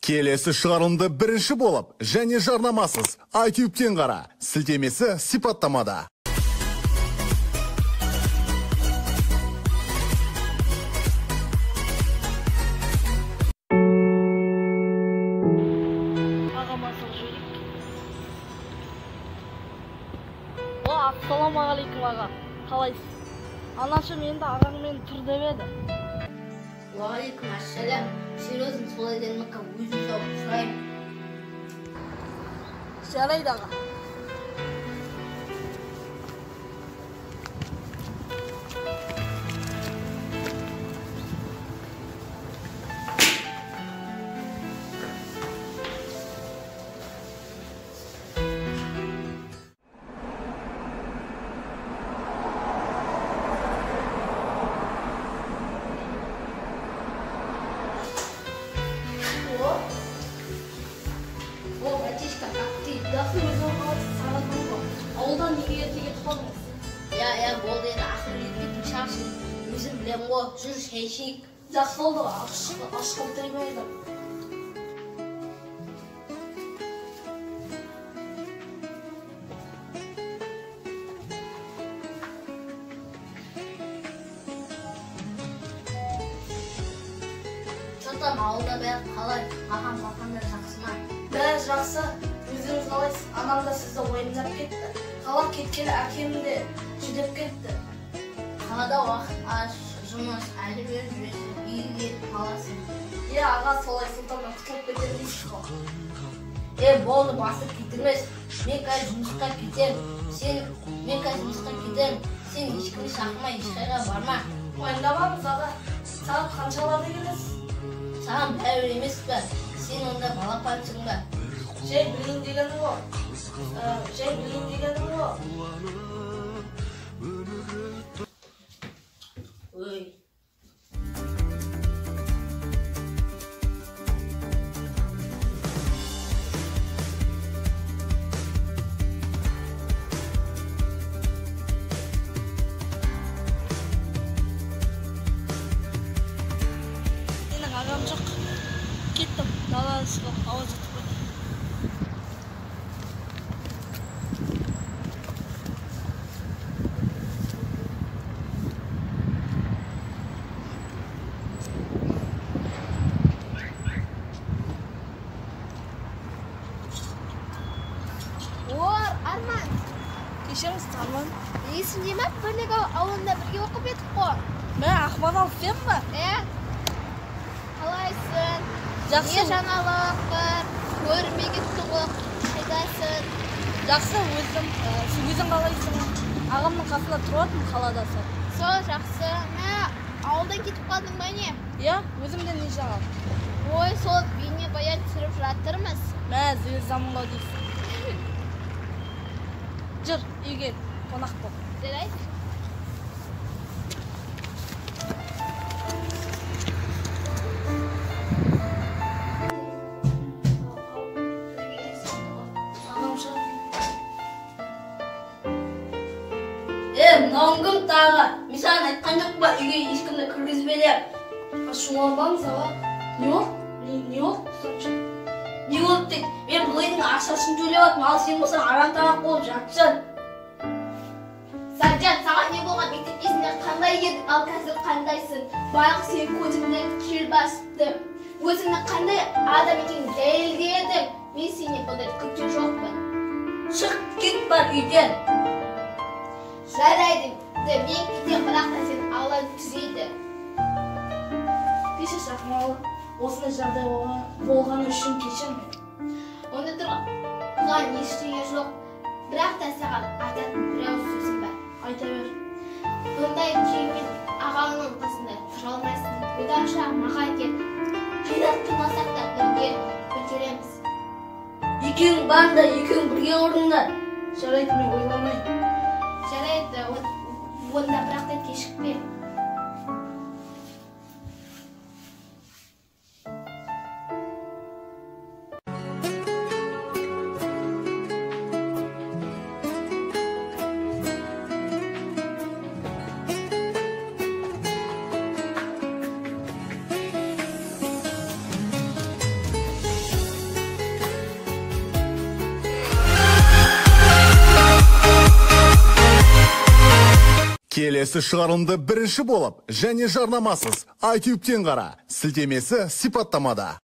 Келесі шығарылымды бірінші болып, және жарнамасыз iTube'тен қара. Сілтемесі сипаттамада. Ассалаумағалейкум аға, қалайсыз? Анашы менді ағаңмен тұр деп еді. Уағалейкум ассалам. Сен өзің солай демекке өзің сұрап сұраймын. Жарайды аға. Жақсы өзің қаласың сағатың ғой. Ауылдан неге ерте кетіп қалдыңыз? Я, болды енді ақыры етпейтін шығарсың. Өзім білем ғой, жүр шай ішейік. Жақсы болды ғой, ашқа бітірмейді. Шотам ауылда бәрі қалай, ағам бақандар жақсы ма? Бәрі жақсы. Өзіңіз қалайсыз? Анам да сізді ойындап кетті. Қала кеткелі әкем де жүдеп кетті. Қалада уақыт аз, жұмыс әлі бері жүресің, үйге кетіп қаласың. Аға солай сұлтаннан құтылып кетер дейсіз ғой. Болды, басып кетірмес. Мен қазір жұмысқа кетем. Сен ешкімді шақырмай, ешқайға барма. Ойындамаңыз аға. Сағат қаншаларда келесіз? Саған бәрі емес пе? Сен онда балапансың ба? Жай білейін дегенім ғой. Ой. Менің ағам жоқ. Кеттім, даласыға ауа жұтып қойды. Арман, Кешіріңіз, Арман. есімде ме? Бірнегі ауылында бірге оқып едік қой. Мә, Ақмарал сен ба? Қалайсың? Жақсы. Не жаңалық бар? Көрінбей кетті ғой. Қайдасың? Жақсы, өзім. Сен өзің қалайсың? Ағамның қасында тұратын қаладасың. Сол жақсы. Мә, ауылдан кетіп қалдың ба не? Өзімде не жаңалық? Ой, сол бейне баян түсіріп жатырмыз. Мә, заманға дейсің. Жүр, үйге қонақ бол. Жарайды. Мынауың кім тағы? Мен саған айтқан жоқ па, үйге ешкімді кіргізбе деп. Ашуланбаңыз аға. Не болды? Не болды? Не болды дейді? Мен бұл үйдің ақшасын төлеп жатырмын, ал сен болсаң арам тамақ болып жатсың. Саржан, саған не болған? Мектеп кезінде қандай едің, ал қазір қандайсың? Баяғы сен көзімді кел басыпты. Өзіңді қандай адам екенін дәлелдедің. Мен сенен бұндай күткен жоқпын. Шық, кет бар үйден. Жарайды, мен кетем, бірақ та сен Алла түзейді. Кешір Ақмарал, осындай жағдай болғаны үшін кешір мен. Онда тұрған ештеңе жоқ. Бірақ та саған айтатын бір ауыз сөзім бар. Айта бер. Бұндай күймен ағаңның қасында тұра алмайсың. Бұдан шақ маған кел. Қайда тұрмасақ та бірге көтереміз. Екеуің бар да, екеуің бірге ұрыңдар. Жарайды, мен ойламайын. Жарайды, онда бірақ та кешікпе. Келесі шығарылымды бірінші болып және жарнамасыз iTube'тен қара. Сілтемесі сипаттамада.